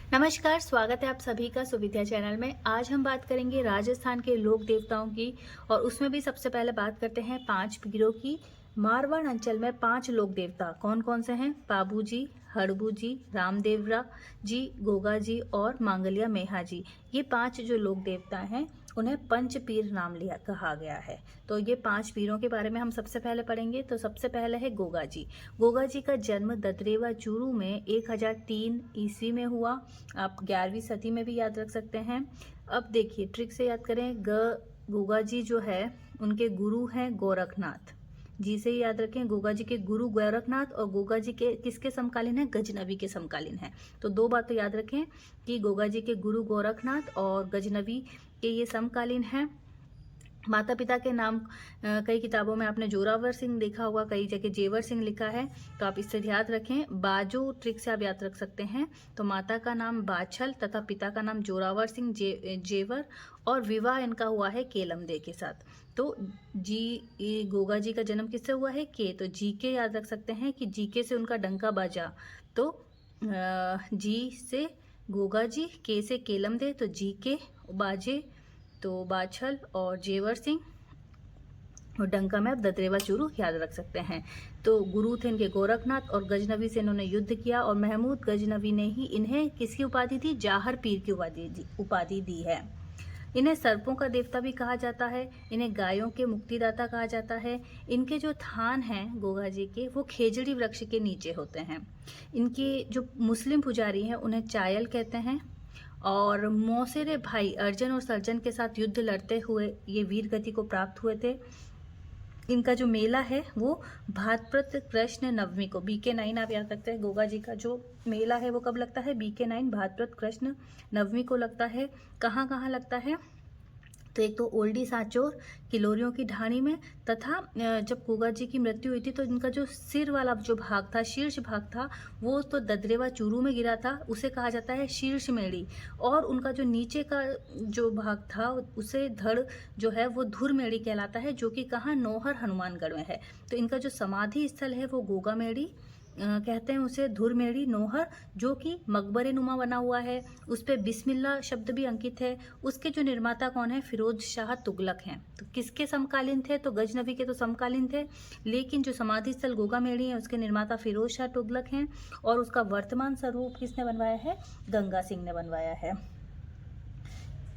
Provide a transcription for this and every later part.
नमस्कार, स्वागत है आप सभी का सुविद्या चैनल में। आज हम बात करेंगे राजस्थान के लोक देवताओं की और उसमें भी सबसे पहले बात करते हैं 5 पीरों की। मारवाड़ अंचल में 5 लोक देवता कौन कौन से हैं? पाबू जी, हड़बू जी, रामदेवरा जी, गोगा जी और मांगलिया मेहा जी। ये 5 जो लोक देवता हैं उन्हें पंच पीर नाम लिया कहा गया है। तो ये 5 पीरों के बारे में हम सबसे पहले पढ़ेंगे। तो सबसे पहले है गोगा जी। गोगा जी का जन्म ददरेवा चूरू में 1003 ईस्वी में हुआ। आप 11वीं सदी में भी याद रख सकते हैं। अब देखिए ट्रिक से याद करें। गोगा जी जो है उनके गुरु हैं गोरखनाथ जी से ही याद रखें। गोगा जी के गुरु गोरखनाथ और गोगा जी के किसके समकालीन है? गजनवी के समकालीन है। तो दो बात तो याद रखें कि गोगा जी के गुरु गोरखनाथ और गजनवी के ये समकालीन है। माता पिता के नाम कई किताबों में आपने जोरावर सिंह देखा होगा, कई जगह जेवर सिंह लिखा है, तो आप इससे याद रखें। बाजो ट्रिक से आप याद रख सकते हैं। तो माता का नाम बाछल तथा पिता का नाम जोरावर सिंह जेवर और विवाह इनका हुआ है केलमदे के साथ। तो गोगा जी का जन्म किससे हुआ है? के। तो जी के याद रख सकते हैं कि जी के से उनका डंका बाजा। तो जी से गोगा जी, के से केलमदे, तो जी के बाजे तो बाछल और जेवर सिंह और डंका में आप ददरेवा चूरू याद रख सकते हैं। तो गुरु थे इनके गोरखनाथ और गजनवी से इन्होंने युद्ध किया और महमूद गजनवी ने ही इन्हें किसकी उपाधि दी? जाहर पीर की उपाधि दी है। इन्हें सर्पों का देवता भी कहा जाता है। इन्हें गायों के मुक्तिदाता कहा जाता है। इनके जो थान हैं गोगा जी के वो खेजड़ी वृक्ष के नीचे होते हैं। इनके जो मुस्लिम पुजारी हैं उन्हें चायल कहते हैं। और मौसेरे भाई अर्जुन और सर्जन के साथ युद्ध लड़ते हुए ये वीर गति को प्राप्त हुए थे। इनका जो मेला है वो भाद्रपद कृष्ण नवमी को, BK9 आप याद रखते हैं। गोगा जी का जो मेला है वो कब लगता है? BK9 भाद्रपद कृष्ण नवमी को लगता है। कहाँ कहाँ लगता है? तो एक तो ओल्डी सांचोर किलोरियों की ढाणी में, तथा जब गोगा जी की मृत्यु हुई थी तो इनका जो सिर वाला जो भाग था, शीर्ष भाग था, वो तो ददरेवा चूरू में गिरा था, उसे कहा जाता है शीर्ष मेड़ी। और उनका जो नीचे का जो भाग था उसे धड़ जो है वो धुर मेड़ी कहलाता है, जो कि कहाँ? नौहर हनुमानगढ़ में है। तो इनका जो समाधि स्थल है वो गोगा मेड़ी कहते हैं उसे, धुरमेड़ी नौहर, जो कि मकबरे नुमा बना हुआ है। उस पर बिस्मिल्लाह शब्द भी अंकित है। उसके जो निर्माता कौन है? फिरोज शाह तुगलक हैं। तो किसके समकालीन थे? तो गजनवी के तो समकालीन थे, लेकिन जो समाधि स्थल गोगा मेड़ी है उसके निर्माता फिरोज शाह तुगलक हैं। और उसका वर्तमान स्वरूप किसने बनवाया है? गंगा सिंह ने बनवाया है।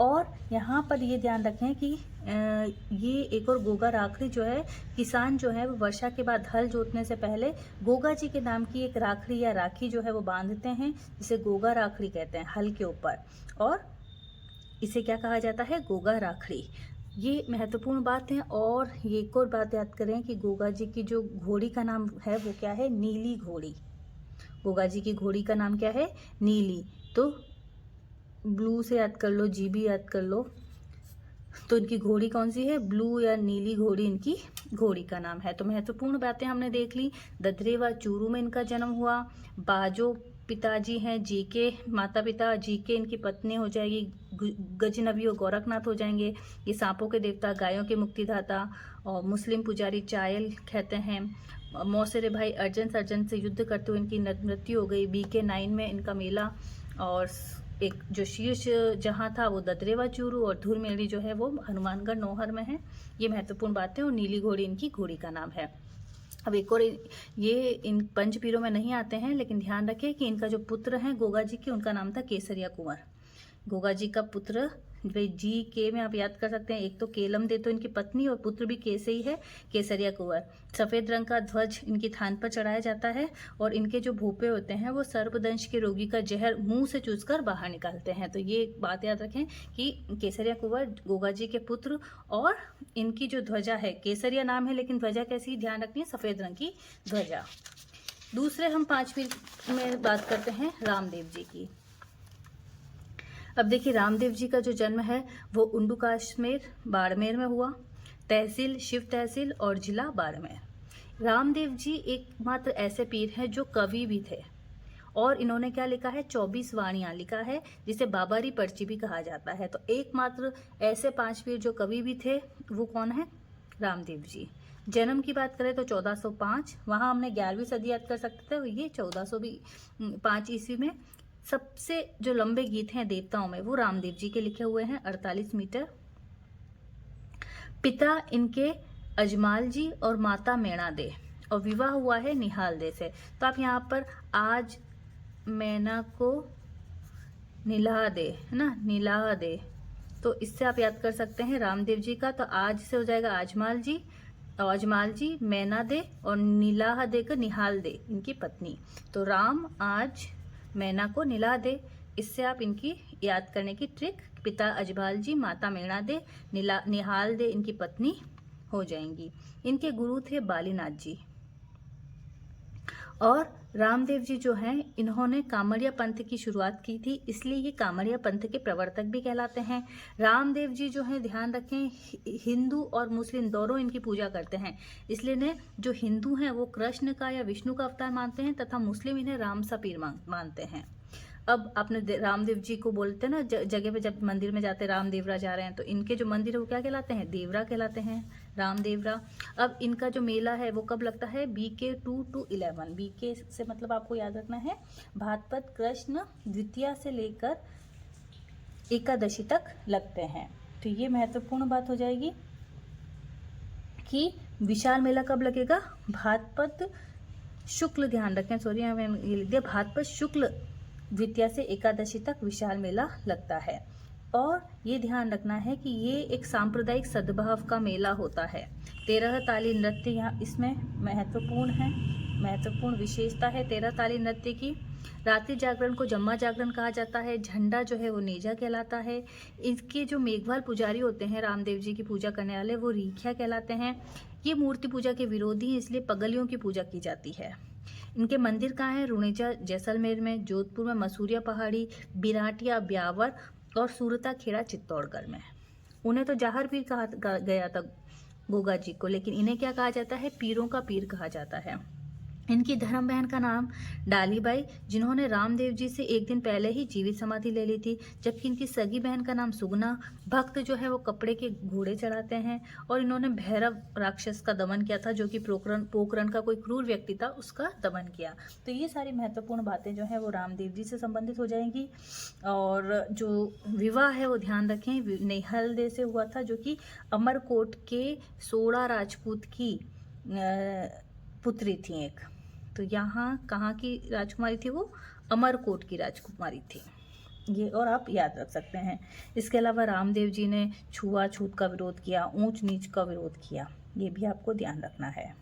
और यहाँ पर ये ध्यान रखें कि ये एक और गोगा राखड़ी जो है, किसान जो है वो वर्षा के बाद हल जोतने से पहले गोगा जी के नाम की एक राखड़ी या राखी जो है वो बांधते हैं, जिसे गोगा राखड़ी कहते हैं, हल के ऊपर। और इसे क्या कहा जाता है? गोगा राखड़ी। ये महत्वपूर्ण बात है। और ये एक और बात याद करें कि गोगा जी की जो घोड़ी का नाम है वो क्या है? नीली घोड़ी। गोगा जी की घोड़ी का नाम क्या है? नीली। तो ब्लू से याद कर लो, जी भी याद कर लो। तो इनकी घोड़ी कौन सी है? ब्लू या नीली घोड़ी इनकी घोड़ी का नाम है। तो महत्वपूर्ण बातें हमने देख ली। ददरेवा चूरू में इनका जन्म हुआ। बाजो पिताजी हैं जीके, माता पिता जीके, इनकी पत्नी हो जाएगी गजनवी और गोरखनाथ हो जाएंगे। ये सांपों के देवता, गायों के मुक्तिदाता और मुस्लिम पुजारी चायल कहते हैं। मौसेरे भाई अर्जुन सर्जन से युद्ध करते हुए इनकी मृत्यु हो गई। BK9 में इनका मेला। और एक जो शीर्ष जहाँ था वो ददरेवा चूरू और धुरमेड़ी जो है वो हनुमानगढ़ नौहर में है। ये महत्वपूर्ण बातें। और नीली घोड़ी इनकी घोड़ी का नाम है। अब एक और, ये इन पंचपीरों में नहीं आते हैं, लेकिन ध्यान रखें कि इनका जो पुत्र है गोगा जी के, उनका नाम था केसरिया कुंवर। गोगा जी का पुत्र जी के में आप याद कर सकते हैं। एक तो केलम दे तो इनकी पत्नी और पुत्र भी के से ही है, केसरिया कुंवर। सफेद रंग का ध्वज इनकी थान पर चढ़ाया जाता है। और इनके जो भूपे होते हैं वो सर्पदंश के रोगी का जहर मुंह से चूसकर बाहर निकालते हैं। तो ये बात याद रखें कि केसरिया कुंवर गोगा जी के पुत्र। और इनकी जो ध्वजा है, केसरिया नाम है लेकिन ध्वजा कैसी? ध्यान रखनी है, सफेद रंग की ध्वजा। दूसरे हम 5वीं में बात करते हैं रामदेव जी की। अब देखिए रामदेव जी का जो जन्म है वो उंडू काश्मीर बाड़मेर में हुआ। तहसील शिव तहसील और जिला बाड़मेर। रामदेव जी एकमात्र ऐसे पीर हैं जो कवि भी थे। और इन्होंने क्या लिखा है? 24 वाणियां लिखा है, जिसे बाबरी पर्ची भी कहा जाता है। तो एकमात्र ऐसे 5 पीर जो कवि भी थे वो कौन है? रामदेव जी। जन्म की बात करें तो 1405, वहां हमने 11वीं सदी याद कर सकते थे, ये 1405 ईस्वी में। सबसे जो लंबे गीत हैं देवताओं में वो रामदेव जी के लिखे हुए हैं 48 मीटर। पिता इनके अजमाल जी और माता मैना दे, और विवाह हुआ है निहाल दे से। तो आप यहाँ पर आज मैना को नीलाह दे, है ना, नीलाह दे, तो इससे आप याद कर सकते हैं रामदेव जी का। तो आज से हो जाएगा आजमाल जी, और अजमाल जी, मैना दे और नीलाह दे का निहाल दे इनकी पत्नी। तो राम आज मैना को नीलाह दे, इससे आप इनकी याद करने की ट्रिक, पिता अजमाल जी, माता मैना दे, निहाल दे इनकी पत्नी हो जाएंगी। इनके गुरु थे बालीनाथ जी, और रामदेव जी जो हैं इन्होंने कामड़िया पंथ की शुरुआत की थी, इसलिए ये कामड़िया पंथ के प्रवर्तक भी कहलाते हैं। रामदेव जी जो है, ध्यान रखें, हिंदू और मुस्लिम दोनों इनकी पूजा करते हैं, इसलिए ने जो हिंदू हैं वो कृष्ण का या विष्णु का अवतार मानते हैं, तथा मुस्लिम इन्हें राम सा पीर मानते हैं। अब आपने रामदेव जी को बोलते हैं ना, जगह पे जब मंदिर में जाते राम देवरा जा रहे हैं, तो इनके जो मंदिर है वो क्या कहलाते हैं, देवरा कहलाते हैं, राम देवरा। अब इनका जो मेला है वो कब लगता है, BK 2 to 11। BK से मतलब आपको याद रखना है भाद्रपद कृष्ण द्वितीया से लेकर एकादशी तक लगते हैं। तो ये महत्वपूर्ण बात हो जाएगी कि विशाल मेला कब लगेगा, भाद्रपद शुक्ल, ध्यान रखें, सॉरी मैंने ये लिख दिया, भाद्रपद शुक्ल द्वितीया से एकादशी तक विशाल मेला लगता है। और ये ध्यान रखना है कि ये एक सांप्रदायिक सद्भाव का मेला होता है। 13 ताली नृत्य यहाँ इसमें महत्वपूर्ण है, महत्वपूर्ण विशेषता है 13 ताली नृत्य की। रात्रि जागरण को जम्मा जागरण कहा जाता है। झंडा जो है वो नेजा कहलाता है। इसके जो मेघवाल पुजारी होते हैं रामदेव जी की पूजा करने वाले, वो रीख्या कहलाते हैं। ये मूर्ति पूजा के विरोधी हैं, इसलिए पगलियों की पूजा की जाती है। इनके मंदिर कहाँ है, रुणेजा जैसलमेर में, जोधपुर में मसूरिया पहाड़ी, बिराटिया ब्यावर और सूरता खेड़ा चित्तौड़गढ़ में। उन्हें तो जाहर पीर कहा गया था गोगा जी को, लेकिन इन्हें क्या कहा जाता है, पीरों का पीर कहा जाता है। इनकी धर्म बहन का नाम डालीबाई, जिन्होंने रामदेव जी से एक दिन पहले ही जीवित समाधि ले ली थी, जबकि इनकी सगी बहन का नाम सुगना। भक्त जो है वो कपड़े के घोड़े चढ़ाते हैं, और इन्होंने भैरव राक्षस का दमन किया था, जो कि पोखरण का कोई क्रूर व्यक्ति था, उसका दमन किया। तो ये सारी महत्वपूर्ण बातें जो है वो रामदेव जी से संबंधित हो जाएंगी। और जो विवाह है वो ध्यान रखें निहाल दे से हुआ था, जो कि अमरकोट के सोड़ा राजपूत की पुत्री थी एक। तो यहाँ कहाँ की राजकुमारी थी, वो अमरकोट की राजकुमारी थी ये, और आप याद रख सकते हैं। इसके अलावा रामदेव जी ने छुआछूत का विरोध किया, ऊंच नीच का विरोध किया, ये भी आपको ध्यान रखना है।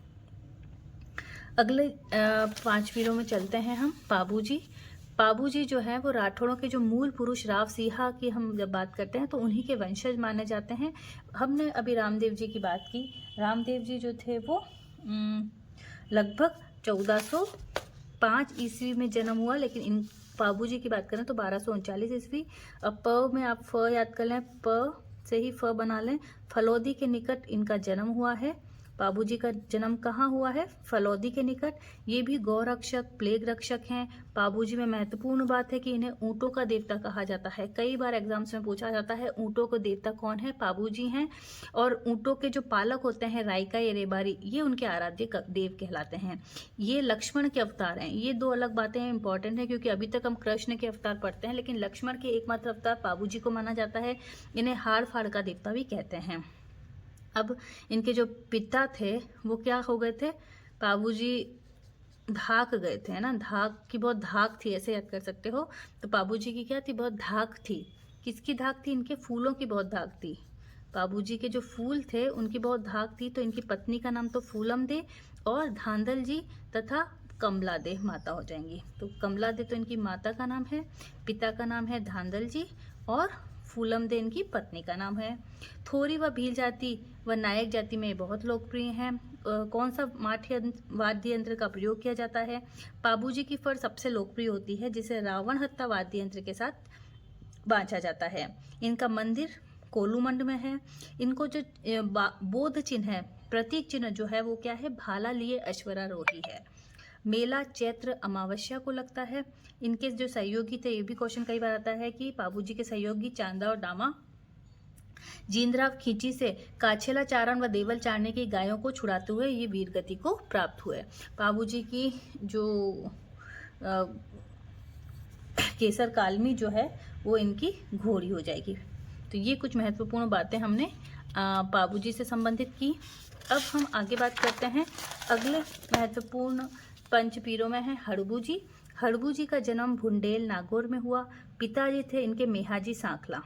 अगले 5 वीरों में चलते हैं हम। पाबू जी जो है वो राठौड़ों के जो मूल पुरुष राव सिंहा की हम जब बात करते हैं तो उन्हीं के वंशज माने जाते हैं। हमने अभी रामदेव जी की बात की। रामदेव जी जो थे वो लगभग 1405 ईस्वी में जन्म हुआ, लेकिन इन पाबू जी की बात करें तो 1239 ईस्वी। अब प में आप फ याद कर लें, प से ही फ बना लें। फलौदी के निकट इनका जन्म हुआ है। बाबू जी का जन्म कहाँ हुआ है, फलौदी के निकट। ये भी गौ रक्षक, प्लेग रक्षक हैं। बाबू जी में महत्वपूर्ण बात है कि इन्हें ऊँटों का देवता कहा जाता है। कई बार एग्जाम्स में पूछा जाता है ऊँटों को देवता कौन है, बाबू जी हैं। और ऊँटों के जो पालक होते हैं राइका या रेबारी, ये उनके आराध्य देव कहलाते हैं। ये लक्ष्मण के अवतार हैं। ये 2 अलग बातें इंपॉर्टेंट है, क्योंकि अभी तक हम कृष्ण के अवतार पढ़ते हैं, लेकिन लक्ष्मण के एकमात्र अवतार बाबू जी को माना जाता है। इन्हें हाड़ फाड़ का देवता भी कहते हैं। अब इनके जो पिता थे वो क्या हो गए थे, बाबूजी धाक गए थे, है ना, धाक की बहुत धाक थी, ऐसे याद कर सकते हो। तो बाबूजी की क्या थी, बहुत धाक थी। किसकी धाक थी, इनके फूलों की बहुत धाक थी। बाबूजी के जो फूल थे उनकी बहुत धाक थी। तो इनकी पत्नी का नाम तो फूलम दे और धांधल जी तथा कमला दे माता हो जाएंगी। तो कमला दे तो इनकी माता का नाम है, पिता का नाम है धांधल जी, और फूलम दे इनकी पत्नी का नाम है। थोरी व भील जाति व नायक जाति में बहुत लोकप्रिय हैं। कौन सा माठ्य वाद्य यंत्र का प्रयोग किया जाता है, बाबूजी की फर सबसे लोकप्रिय होती है, जिसे रावण हत्ता वाद्य यंत्र के साथ बांधा जाता है। इनका मंदिर कोलूमंड में है। इनको जो बोध चिन्ह है, प्रतीक चिन्ह जो है वो क्या है, भाला लिए अश्वरारोही है। मेला चैत्र अमावस्या को लगता है। इनके जो सहयोगी थे, ये भी क्वेश्चन कई बार आता है कि बाबूजी के सहयोगी चांदा और डामा जींद्राव खींची से काछेला चारण व देवल चारने की गायों को छुड़ाते हुए ये वीर गति को प्राप्त हुए। बाबूजी की जो केसर कालमी जो है वो इनकी घोड़ी हो जाएगी। तो ये कुछ महत्वपूर्ण बातें हमने पाबूजी से संबंधित की। अब हम आगे बात करते हैं अगले महत्वपूर्ण पंचपीरों में है हड़बू जी। हड़बू जी का जन्म भुंडेल नागौर में हुआ। पिताजी थे इनके मेहाजी सांखला।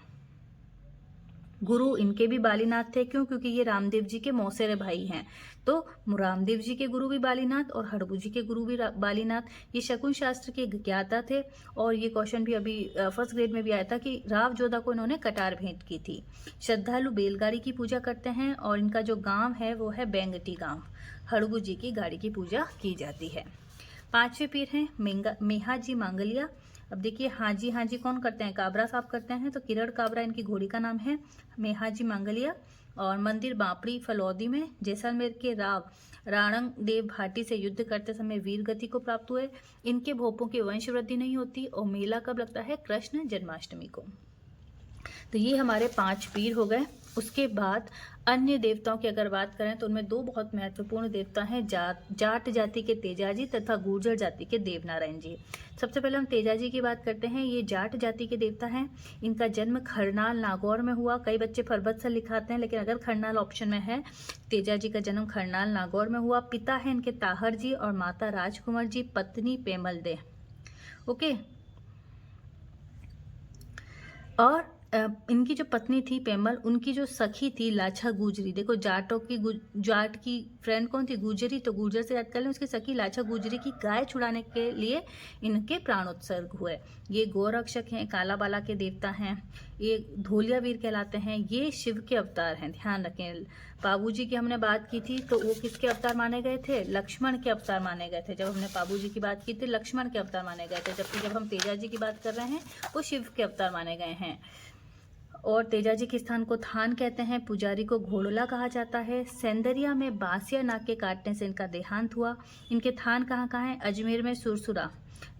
गुरु इनके भी बालीनाथ थे, क्यों? क्योंकि ये रामदेव जी के मौसेरे भाई हैं। तो रामदेव जी के गुरु भी बालीनाथ और हड़बू जी के गुरु भी बालीनाथ। ये शकुन शास्त्र के ज्ञाता थे और ये क्वेश्चन भी अभी फर्स्ट ग्रेड में भी आया था कि राव जोधा को इन्होंने कटार भेंट की थी। श्रद्धालु बैलगाड़ी की पूजा करते हैं और इनका जो गांव है वो है बेंगटी गांव। हड़बू जी की गाड़ी की पूजा की जाती है। पांचवें पीर हैं मेहाजी मांगलिया। अब देखिए हाजी कौन करते हैं? काबरा साहब करते हैं। तो किरण काबरा इनकी घोड़ी का नाम है। मेहाजी मांगलिया। और मंदिर बापड़ी फलौदी में जैसलमेर के राव राणंग देव भाटी से युद्ध करते समय वीर गति को प्राप्त हुए। इनके भोपों की वंश वृद्धि नहीं होती और मेला कब लगता है? कृष्ण जन्माष्टमी को। तो ये हमारे 5 पीर हो गए। उसके बाद अन्य देवताओं की अगर बात करें तो उनमें 2 बहुत महत्वपूर्ण देवता हैं, जाट जाति के तेजाजी तथा गुर्जर जाति के देवनारायण जी। सबसे पहले हम तेजाजी की बात करते हैं। ये जाट जाति के देवता हैं। इनका जन्म खरनाल नागौर में हुआ। कई बच्चे फरबत्सर लिखाते हैं, लेकिन अगर खरनाल ऑप्शन में है, तेजाजी का जन्म खरनाल नागौर में हुआ। पिता है इनके ताहर जी और माता राजकुमार जी, पत्नी पेमल दे। ओके। और इनकी जो पत्नी थी पेमल, उनकी जो सखी थी लाछा गुजरी। देखो जाट की फ्रेंड कौन थी? गुजरी। तो गुर्जर से याद कर लें। उसकी सखी लाछा गुजरी की गाय छुड़ाने के लिए इनके प्राणोत्सर्ग हुए। ये गोरक्षक हैं, कालाबाला के देवता हैं। ये धोलिया वीर कहलाते हैं। ये शिव के अवतार हैं, ध्यान रखें। पाबूजी की हमने बात की थी तो वो किसके अवतार माने गए थे? लक्ष्मण के अवतार माने गए थे। जब हमने पाबूजी की बात की थी लक्ष्मण के अवतार माने गए थे, जबकि जब हम तेजाजी की बात कर रहे हैं वो शिव के अवतार माने गए हैं। और तेजाजी के स्थान को थान कहते हैं। पुजारी को घोड़ला कहा जाता है। सेंदरिया में बांसिया नाग के काटने से इनका देहांत हुआ। इनके थान कहाँ कहाँ हैं? अजमेर में सुरसुरा,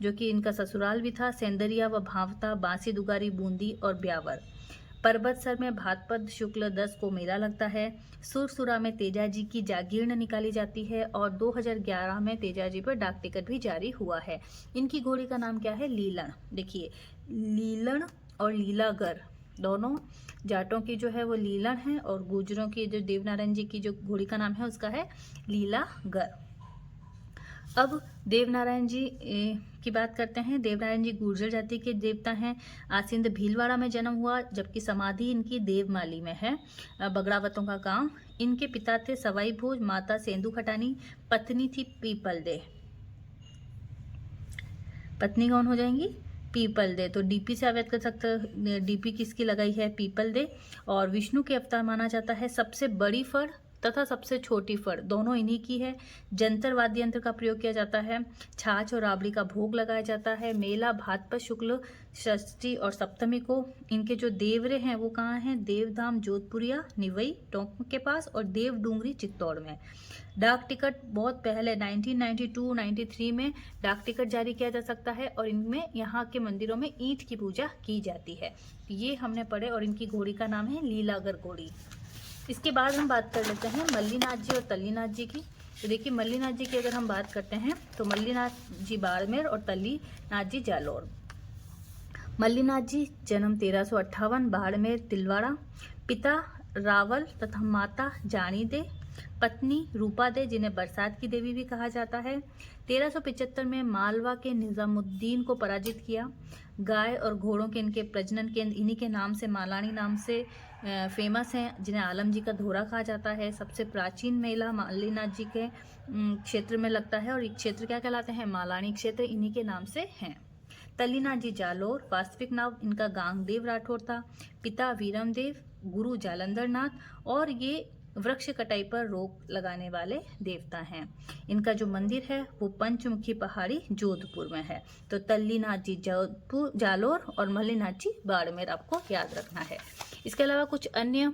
जो कि इनका ससुराल भी था। सेंदरिया व भावता, बांसी दुगारी, बूंदी और ब्यावर। पर्वतसर में भाद्रपद शुक्ल 10 को मेला लगता है। सुरसुरा में तेजाजी की जागीर्ण निकाली जाती है और 2011 में तेजाजी पर डाक टिकट भी जारी हुआ है। इनकी घोड़ी का नाम क्या है? लीलन। देखिए लीलन और लीलागर दोनों जाटों की जो है वो लीलन है और गुर्जरों की जो देवनारायण जी की जो घोड़ी का नाम है उसका है लीलागर। अब देवनारायण जी की बात करते हैं। देवनारायण जी गुर्जर जाति के देवता हैं। आसिंद भीलवाड़ा में जन्म हुआ, जबकि समाधि इनकी देवमाली में है, बगड़ावतों का गांव। इनके पिता थे सवाई भोज, माता सेंदू खटानी, पत्नी थी पीपल दे। पत्नी कौन हो जाएंगी? People they. तो डीपी से अवैध कर सकते हैं। डीपी किसकी लगाई है? People they. और विष्णु के अवतार माना जाता है। सबसे बड़ी फड़ तथा सबसे छोटी फड़ दोनों इन्हीं की है। जंतर वाद्य यंत्र का प्रयोग किया जाता है। छाछ और राबड़ी का भोग लगाया जाता है। मेला भाद्रपद शुक्ल षष्ठी और सप्तमी को। इनके जो देवरे हैं वो कहाँ हैं? देवधाम जोधपुरिया निवई टोंक के पास और देव डूंगरी चित्तौड़ में। डाक टिकट बहुत पहले 1992-93 में डाक टिकट जारी किया जा सकता है और इनमें यहाँ के मंदिरों में ईंट की पूजा की जाती है। ये हमने पढ़े और इनकी घोड़ी का नाम है लीलागर घोड़ी। इसके बाद हम बात कर लेते हैं मल्लीनाथ जी और तल्लीनाथ जी की। तो देखिए मल्लीनाथ जी की अगर हम बात करते हैं तो मल्लीनाथ जी बाड़मेर और तल्लीनाथ जी जालौर। मल्लीनाथ जी जन्म 1358, बाड़मेर तिलवाड़ा। पिता रावल तथा माता जानी दे, पत्नी रूपा दे, जिन्हें बरसात की देवी भी कहा जाता है। 1375 में मालवा के निजामुद्दीन को पराजित किया। गाय और घोड़ों के इनके प्रजनन केंद्र इन्हीं के नाम से, मालानी नाम से फेमस हैं, जिन्हें आलम जी का धोरा कहा जाता है। सबसे प्राचीन मेला मल्लीनाथ जी के क्षेत्र में लगता है और ये क्षेत्र क्या कहलाते हैं? मालानी क्षेत्र, इन्हीं के नाम से हैं। तल्लीनाथ जी जालौर। वास्तविक नाम इनका गांगदेव राठौर था। पिता वीरमदेव, गुरु जालंधर नाथ और ये वृक्ष कटाई पर रोक लगाने वाले देवता हैं। इनका जो मंदिर है वो पंचमुखी पहाड़ी जोधपुर में है। तो तल्लीनाथ जी जोधपुर जालौर और मल्लीनाथ जी बाड़मेर आपको याद रखना है। इसके अलावा कुछ अन्य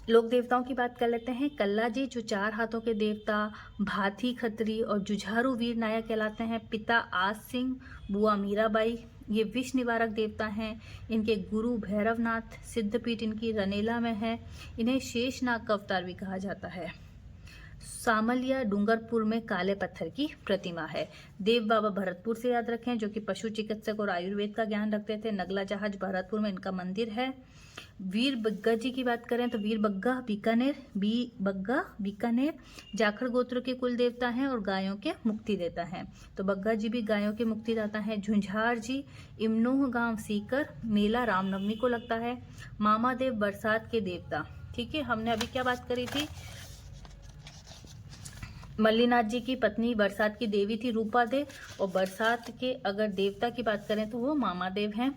लोक देवताओं की बात कर लेते हैं। कल्ला जी जो 4 हाथों के देवता, भाथी खत्री और जुझारू वीर नायक कहलाते हैं। पिता आज सिंह, बुआ मीराबाई, ये विष निवारक देवता हैं। इनके गुरु भैरवनाथ, सिद्धपीठ इनकी रनेला में है। इन्हें शेषनाग का अवतार भी कहा जाता है। सामलिया डूंगरपुर में काले पत्थर की प्रतिमा है। देव बाबा भरतपुर से याद रखें, जो कि पशु चिकित्सक और आयुर्वेद का ज्ञान रखते थे। नगला जहाज भरतपुर में इनका मंदिर है। वीर बग्गा जी की बात करें तो वीर बग्गा बीकानेर जाखड़ गोत्र के कुल देवता हैं और गायों के मुक्ति देता है। तो बग्गा जी भी गायों के मुक्ति दाता हैं। झुंझार जी इमनोह गांव सीकर, मेला रामनवमी को लगता है। मामा देव बरसात के देवता, ठीक है। हमने अभी क्या बात करी थी, मल्लीनाथ जी की पत्नी बरसात की देवी थी रूपा देव, और बरसात के अगर देवता की बात करें तो वो मामा देव हैं।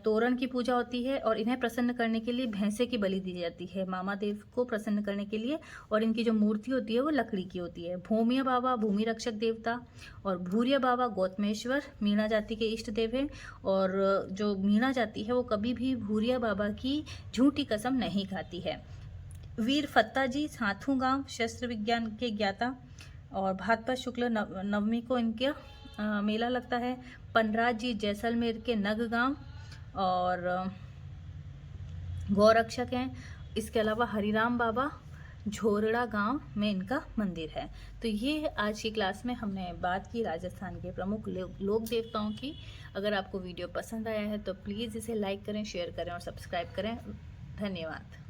तोरण की पूजा होती है और इन्हें प्रसन्न करने के लिए भैंसे की बलि दी जाती है, मामा देव को प्रसन्न करने के लिए। और इनकी जो मूर्ति होती है वो लकड़ी की होती है। भूमिया बाबा भूमि रक्षक देवता, और भूरिया बाबा गौतमेश्वर मीणा जाति के इष्ट देव हैं। और जो मीणा जाति है वो कभी भी भूरिया बाबा की झूठी कसम नहीं खाती है। वीर फत्ता जी साथू गांव शस्त्र विज्ञान के ज्ञाता, और भाद्रपद शुक्ल नवमी को इनके मेला लगता है। पनराज जी जैसलमेर के नग गांव और गौरक्षक हैं। इसके अलावा हरिराम बाबा झोरड़ा गांव में इनका मंदिर है। तो ये आज की क्लास में हमने बात की राजस्थान के प्रमुख लोक देवताओं की। अगर आपको वीडियो पसंद आया है तो प्लीज़ इसे लाइक करें, शेयर करें और सब्सक्राइब करें। धन्यवाद।